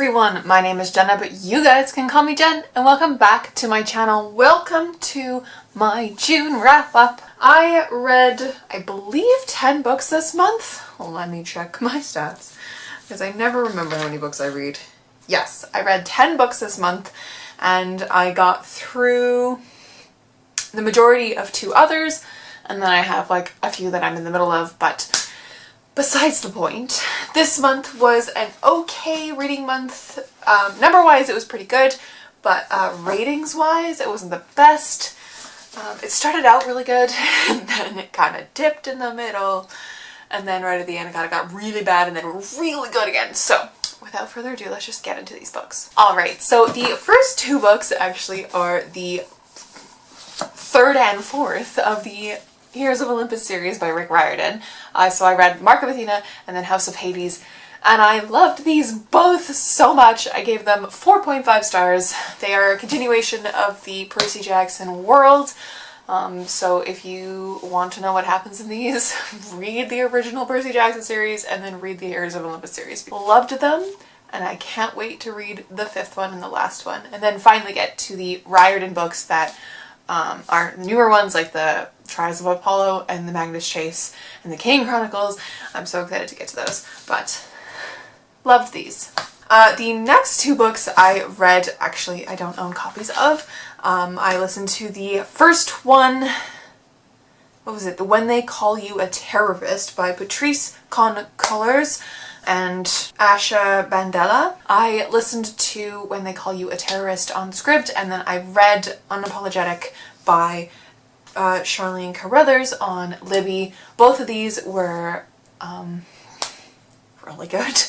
everyone, my name is Jenna, but you guys can call me Jen, and welcome back to my channel. Welcome to my June wrap-up. I read, I believe, 10 books this month. Well, let me check my stats, because I never remember how many books I read. Yes, I read 10 books this month, and I got through the majority of 2 others, and then I have like a few that I'm in the middle of, but besides the point, this month was an okay reading month. Number-wise, it was pretty good, but ratings-wise, it wasn't the best. It started out really good, and then it kind of dipped in the middle, and then right at the end it kind of got really bad, and then really good again. So, without further ado, let's just get into these books. Alright, so the first 2 books actually are the 3rd and 4th of the Heroes of Olympus series by Riordan. So I read Mark of Athena and then House of Hades, and I loved these both so much. I gave them 4.5 stars. They are a continuation of the Percy Jackson world. So if you want to know what happens in these, read the original Percy Jackson series and then read the Heroes of Olympus series. Loved them, and I can't wait to read the 5th one and the last one, and then finally get to the Riordan books that are the newer ones, like the Trials of Apollo and the Magnus Chase and the Kane Chronicles. I'm so excited to get to those, but loved these. The next 2 books I read, actually I don't own copies of. I listened to the first one, what was it? The When They Call You a Terrorist by Patrice Concolors and Asha Bandela. I listened to When They Call You a Terrorist on Script, and then I read Unapologetic by Charlene Carruthers on Libby. Both of these were really good.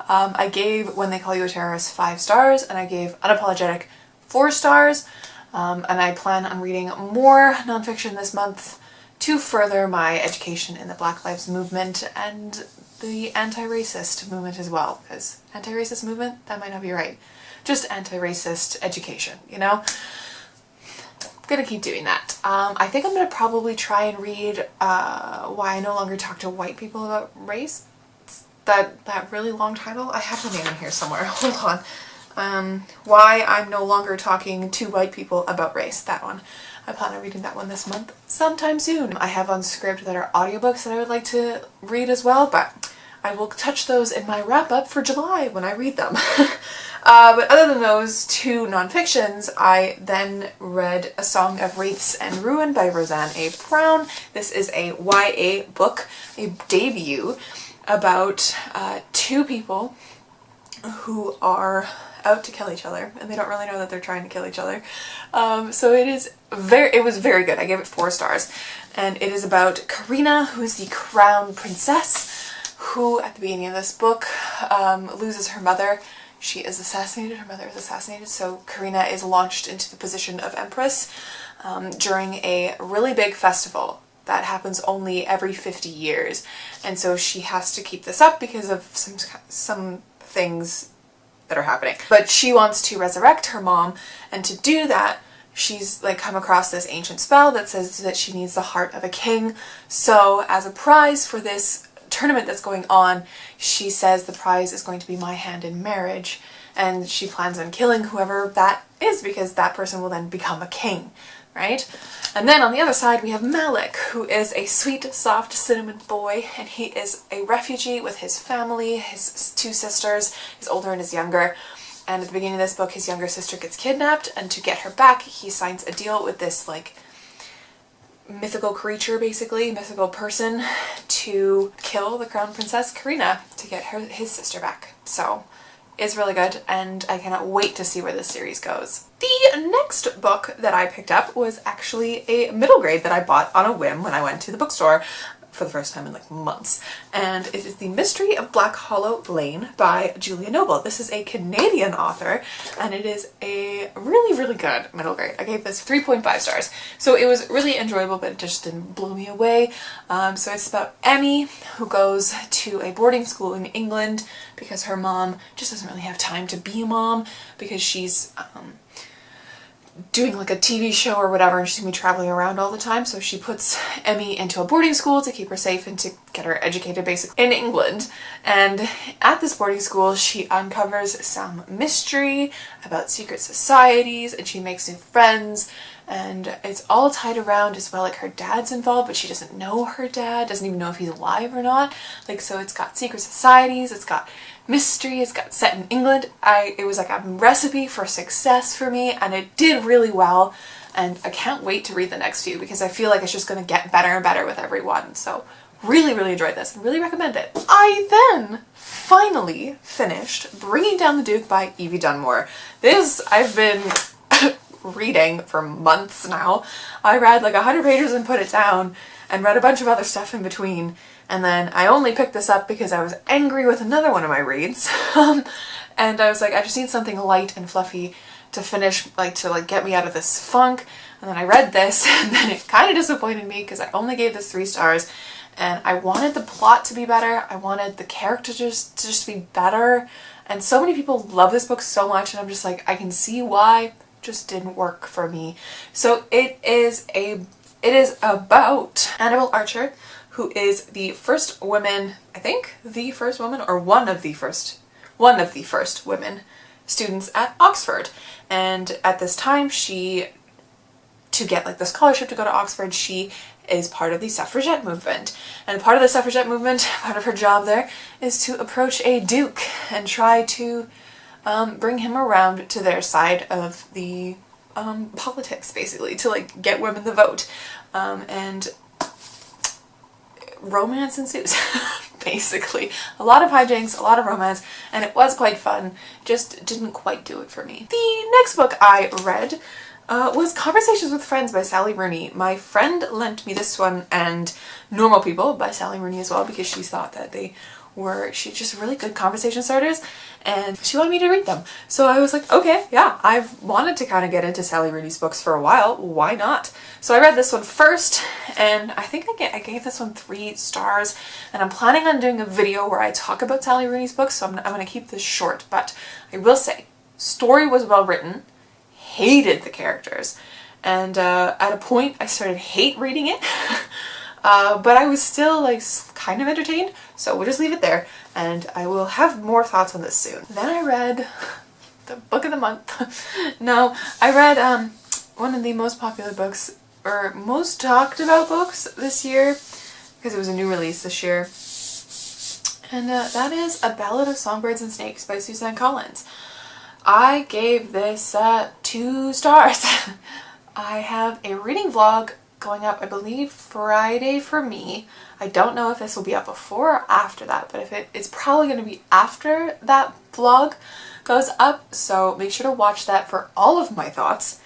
I gave When They Call You a Terrorist 5 stars, and I gave Unapologetic 4 stars, and I plan on reading more nonfiction this month to further my education in the Black Lives Movement and the anti-racist movement as well, because anti-racist movement, that might not be right. Just anti-racist education, you know? I'm gonna keep doing that. I think I'm gonna probably try and read Why I No Longer Talk to White People About Race. That really long title? I have the name in here somewhere. Hold on. Why I'm No Longer Talking to White People About Race. That one. I plan on reading that one this month sometime soon. I have on Script that are audiobooks that I would like to read as well, but I will touch those in my wrap-up for July when I read them. But other than those 2 nonfictions, I then read A Song of Wraiths and Ruin by Roseanne A. Brown. This is a YA book, a debut, about 2 people who are out to kill each other, and they don't really know that they're trying to kill each other. So it was very good. I gave it 4 stars, and it is about Karina, who is the crown princess, who at the beginning of this book loses her mother. She is assassinated, her mother is assassinated, so Karina is launched into the position of empress during a really big festival that happens only every 50 years, and so she has to keep this up because of some things that are happening. But she wants to resurrect her mom, and to do that, she's like come across this ancient spell that says that she needs the heart of a king. So as a prize for this tournament that's going on, she says the prize is going to be my hand in marriage, and she plans on killing whoever that is because that person will then become a king, right? And then on the other side we have Malik, who is a sweet, soft cinnamon boy, and he is a refugee with his family, his 2 sisters, his older and his younger. And at the beginning of this book, his younger sister gets kidnapped, and to get her back, he signs a deal with this like mythical creature, basically, mythical person, to kill the crown princess Karina to get his sister back. So it's really good, and I cannot wait to see where this series goes. The next book that I picked up was actually a middle grade that I bought on a whim when I went to the bookstore for the first time in like months, and it is The Mystery of Black Hollow Blaine by Julian. This is a Canadian author, and it is a really good middle grade. I gave this 3.5 stars. So it was really enjoyable, but it just didn't blow me away. So it's about Emmy, who goes to a boarding school in England because her mom just doesn't really have time to be a mom because she's doing like a TV show or whatever, and she's gonna be traveling around all the time. So she puts Emmy into a boarding school to keep her safe and to get her educated basically in England. And at this boarding school, she uncovers some mystery about secret societies, and she makes new friends. And it's all tied around as well, like her dad's involved, but she doesn't know her dad, doesn't even know if he's alive or not. Like, so it's got secret societies, it's got mystery, it's got set in England. It was like a recipe for success for me, and it did really well. And I can't wait to read the next few because I feel like it's just going to get better and better with every one. So really, really enjoyed this. Really recommend it. I then finally finished Bringing Down the Duke by Evie Dunmore. This I've been reading for months now. I read like 100 pages and put it down, and read a bunch of other stuff in between, and then I only picked this up because I was angry with another one of my reads. And I was like, I just need something light and fluffy to finish, like to like get me out of this funk. And then I read this, and then it kind of disappointed me because I only gave this 3 stars, and I wanted the plot to be better, I wanted the characters to just be better, and so many people love this book so much, and I'm just like, I can see why. Just didn't work for me. So it is about Annabelle Archer, who is the first woman, I think the first woman, or one of the first women students at Oxford. And at this time, to get like the scholarship to go to Oxford, she is part of the suffragette movement. And part of the suffragette movement, part of her job there, is to approach a duke and try to bring him around to their side of the politics, basically, to like get women the vote. And romance ensues, basically. A lot of hijinks, a lot of romance, and it was quite fun, just didn't quite do it for me. The next book I read was Conversations with Friends by Sally Rooney. My friend lent me this one and Normal People by Sally Rooney as well, because she thought that they were just really good conversation starters, and she wanted me to read them. So I was like, okay, yeah, I've wanted to kind of get into Sally Rooney's books for a while, why not? So I read this one first, and I think I gave this one 3 stars, and I'm planning on doing a video where I talk about Sally Rooney's books, so I'm going to keep this short. But I will say, story was well written, hated the characters, and at a point I started hate reading it. But I was still like kind of entertained, so we'll just leave it there, and I will have more thoughts on this soon. Then I read the book of the month. No, I read one of the most popular books, or most talked about books this year, because it was a new release this year, and that is A Ballad of Songbirds and Snakes by Suzanne Collins. I gave this 2 stars. I have a reading vlog going up, I believe, Friday for me. I don't know if this will be up before or after that, but if it's probably going to be after that vlog goes up, so make sure to watch that for all of my thoughts.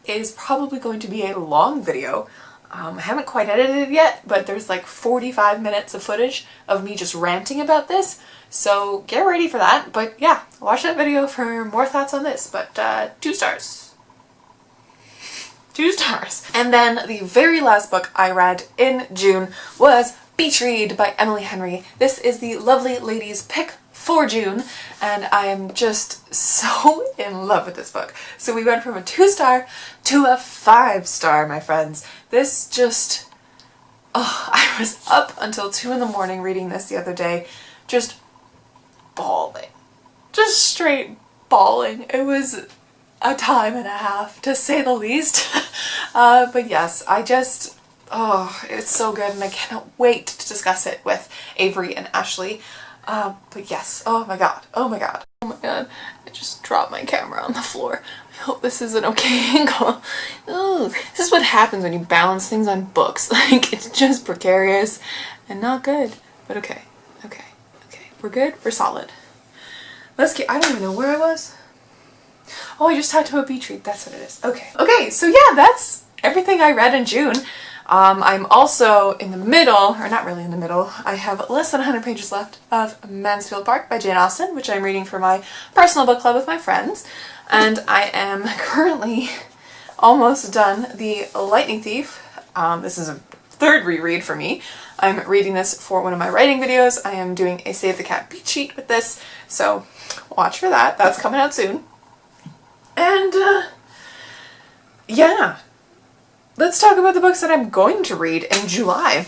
It is probably going to be a long video. I haven't quite edited it yet, but there's like 45 minutes of footage of me just ranting about this, so get ready for that. But yeah, watch that video for more thoughts on this, but 2 stars. 2 stars. And then the very last book I read in June was Beach Read by Emily Henry. This is the lovely lady's pick for June, and I am just so in love with this book. So we went from a 2 star to a 5 star, my friends. This just, oh, I was up until 2 in the morning reading this the other day, just bawling. Just straight bawling. It was a time and a half, to say the least. But yes, oh, it's so good, and I cannot wait to discuss it with Avery and Ashley. But yes, oh my god, oh my god, oh my god, I just dropped my camera on the floor. I hope this is an okay angle. Ooh, this is what happens when you balance things on books. Like, it's just precarious and not good. But okay, we're good, we're solid. Let's get, I don't even know where I was. Oh, I just talked about Beach Read, that's what it is. Okay, so yeah, that's everything I read in June. I'm also in the middle, or not really in the middle, I have less than 100 pages left of Mansfield Park by Jane Austen, which I'm reading for my personal book club with my friends. And I am currently almost done The Lightning Thief. This is a 3rd reread for me. I'm reading this for one of my writing videos. I am doing a Save the Cat beat sheet with this, so watch for that. That's coming out soon. And yeah, let's talk about the books that I'm going to read in July,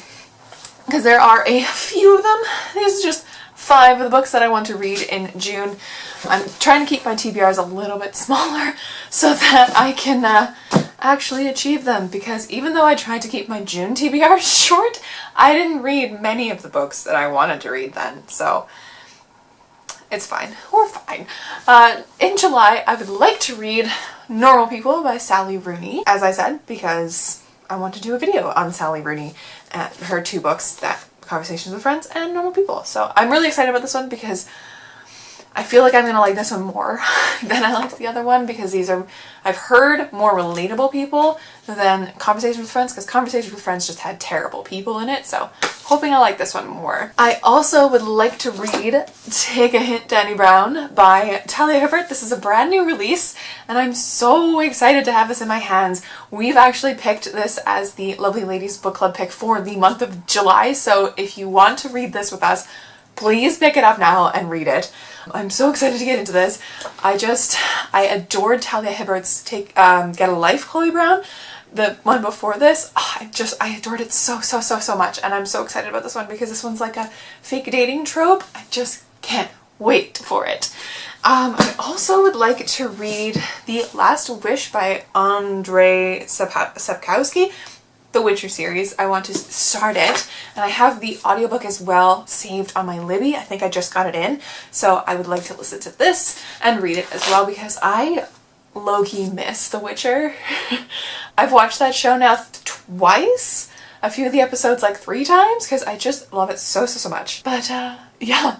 because there are a few of them. These are just 5 of the books that I want to read in June. I'm trying to keep my TBRs a little bit smaller so that I can actually achieve them, because even though I tried to keep my June TBR short, I didn't read many of the books that I wanted to read then, so it's fine. We're fine. In July, I would like to read Normal People by Sally Rooney, as I said, because I want to do a video on Sally Rooney and her 2 books, that Conversations with Friends and Normal People. So I'm really excited about this one because I feel like I'm going to like this one more than I liked the other one, because these are, I've heard, more relatable people than Conversations with Friends, because Conversations with Friends just had terrible people in it, so hoping I like this one more. I also would like to read Take a Hint, Danny Brown by Talia. This is a brand new release, and I'm so excited to have this in my hands. We've actually picked this as the Lovely Ladies Book Club pick for the month of July, so if you want to read this with us, please pick it up now and read it. I'm so excited to get into this. I adored Talia Hibbert's Get a Life, Chloe Brown. The one before this, I adored it so much, and I'm so excited about this one because this one's like a fake dating trope. I just can't wait for it. I also would like to read The Last Wish by Andrzej Sapkowski, the Witcher series. I want to start it, and I have the audiobook as well saved on my Libby. I think I just got it in, so I would like to listen to this and read it as well, because I low-key miss The Witcher. I've watched that show now twice, a few of the episodes like 3 times, because I just love it so much. But yeah,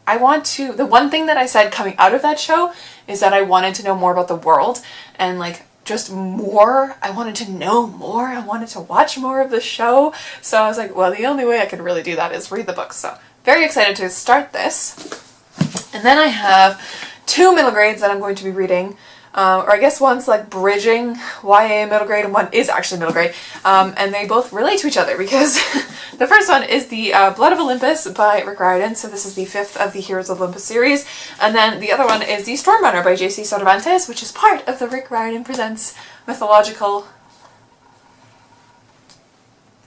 the one thing that I said coming out of that show is that I wanted to know more about the world, and like just more. I wanted to know more. I wanted to watch more of the show. So I was like, well, the only way I could really do that is read the book. So very excited to start this. And then I have 2 middle grades that I'm going to be reading. Or I guess one's like bridging YA middle grade and one is actually middle grade. And they both relate to each other, because the first one is the Blood of Olympus by Riordan. So this is the 5th of the Heroes of Olympus series. And then the other one is the Stormrunner by J.C. Cervantes, which is part of the Riordan Presents mythological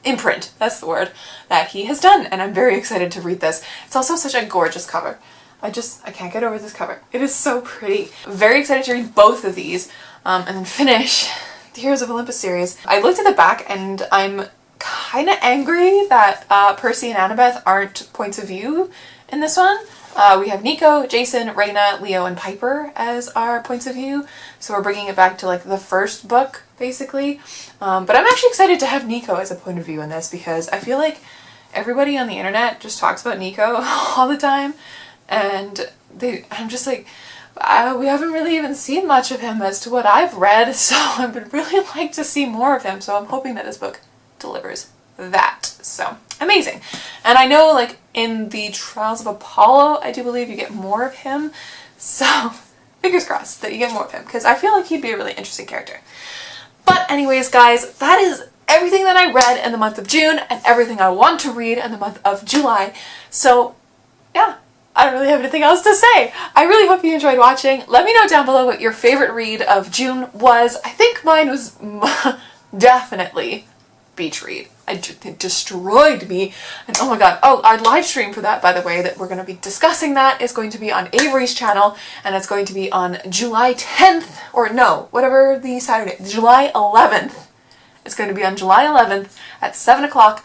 imprint, that's the word, that he has done. And I'm very excited to read this. It's also such a gorgeous cover. I can't get over this cover. It is so pretty. Very excited to read both of these and then finish the Heroes of Olympus series. I looked at the back and I'm kind of angry that Percy and Annabeth aren't points of view in this one. We have Nico, Jason, Reyna, Leo, and Piper as our points of view. So we're bringing it back to like the first book, basically. But I'm actually excited to have Nico as a point of view in this, because I feel like everybody on the internet just talks about Nico all the time. And I'm just like, we haven't really even seen much of him as to what I've read, so I would really like to see more of him, so I'm hoping that this book delivers that. So, amazing. And I know, like, in the Trials of Apollo, I do believe you get more of him, so fingers crossed that you get more of him, because I feel like he'd be a really interesting character. But anyways, guys, that is everything that I read in the month of June, and everything I want to read in the month of July. So, yeah. I don't really have anything else to say. I really hope you enjoyed watching. Let me know down below what your favorite read of June was. I think mine was definitely Beach Read. It destroyed me. And oh my god. Oh, our live stream for that, by the way, that we're going to be discussing that is going to be on Avery's channel. And it's going to be on July 10th. Or no, whatever the Saturday. July 11th. It's going to be on July 11th at 7 o'clock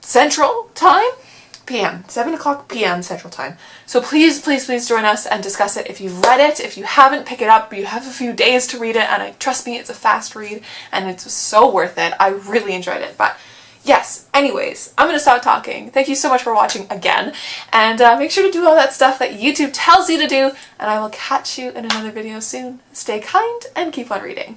Central Time? PM, 7 o'clock PM Central Time. So please join us and discuss it. If you've read it, if you haven't, pick it up. You have a few days to read it, and trust me, it's a fast read, and it's so worth it. I really enjoyed it. But yes, anyways, I'm going to stop talking. Thank you so much for watching again, and make sure to do all that stuff that YouTube tells you to do, and I will catch you in another video soon. Stay kind and keep on reading.